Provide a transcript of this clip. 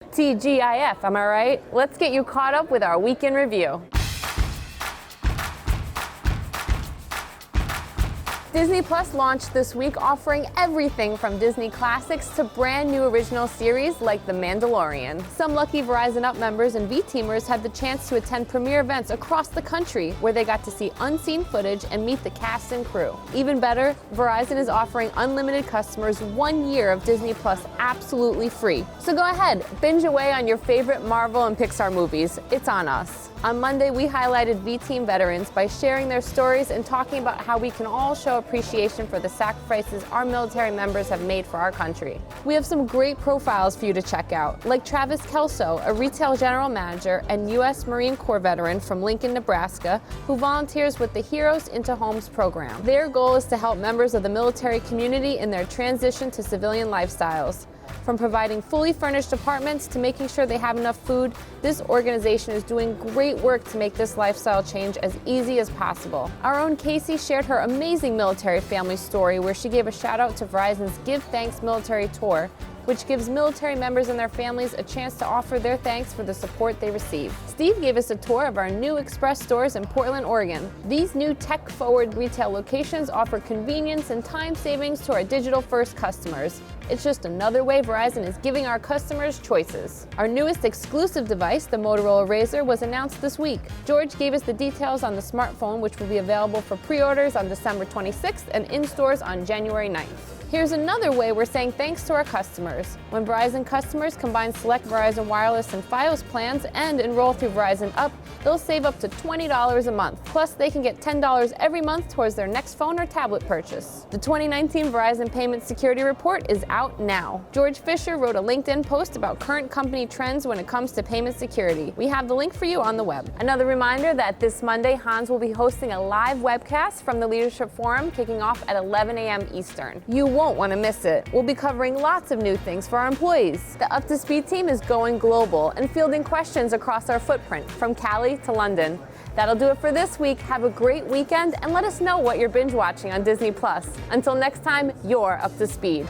TGIF, am I right? Let's get you caught up with our week in review. Disney Plus launched this week, offering everything from Disney classics to brand new original series like The Mandalorian. Some lucky Verizon Up members and V-Teamers had the chance to attend premiere events across the country where they got to see unseen footage and meet the cast and crew. Even better, Verizon is offering unlimited customers 1 year of Disney Plus absolutely free. So go ahead, binge away on your favorite Marvel and Pixar movies. It's on us. On Monday, we highlighted V-Team veterans by sharing their stories and talking about how we can all show appreciation for the sacrifices our military members have made for our country. We have some great profiles for you to check out, like Travis Kelso, a retail general manager and U.S. Marine Corps veteran from Lincoln, Nebraska, who volunteers with the Heroes into Homes program. Their goal is to help members of the military community in their transition to civilian lifestyles. From providing fully furnished apartments to making sure they have enough food, this organization is doing great work to make this lifestyle change as easy as possible. Our own Casey shared her amazing military family story where she gave a shout out to Verizon's Give Thanks Military Tour, which gives military members and their families a chance to offer their thanks for the support they receive. Steve gave us a tour of our new Express stores in Portland, Oregon. These new tech-forward retail locations offer convenience and time savings to our digital-first customers. It's just another way Verizon is giving our customers choices. Our newest exclusive device, the Motorola Razr, was announced this week. George gave us the details on the smartphone, which will be available for pre-orders on December 26th and in stores on January 9th. Here's another way we're saying thanks to our customers. When Verizon customers combine select Verizon Wireless and Fios plans and enroll through Verizon Up, they'll save up to $20 a month. Plus, they can get $10 every month towards their next phone or tablet purchase. The 2019 Verizon Payment Security Report is out now. George Fisher wrote a LinkedIn post about current company trends when it comes to payment security. We have the link for you on the web. Another reminder that this Monday, Hans will be hosting a live webcast from the Leadership Forum kicking off at 11 a.m. Eastern. You won't want to miss it. We'll be covering lots of new things for our employees. The Up to Speed team is going global and fielding questions across our footprint, from Cali to London. That'll do it for this week. Have a great weekend and let us know what you're binge watching on Disney Plus. Until next time, you're up to speed.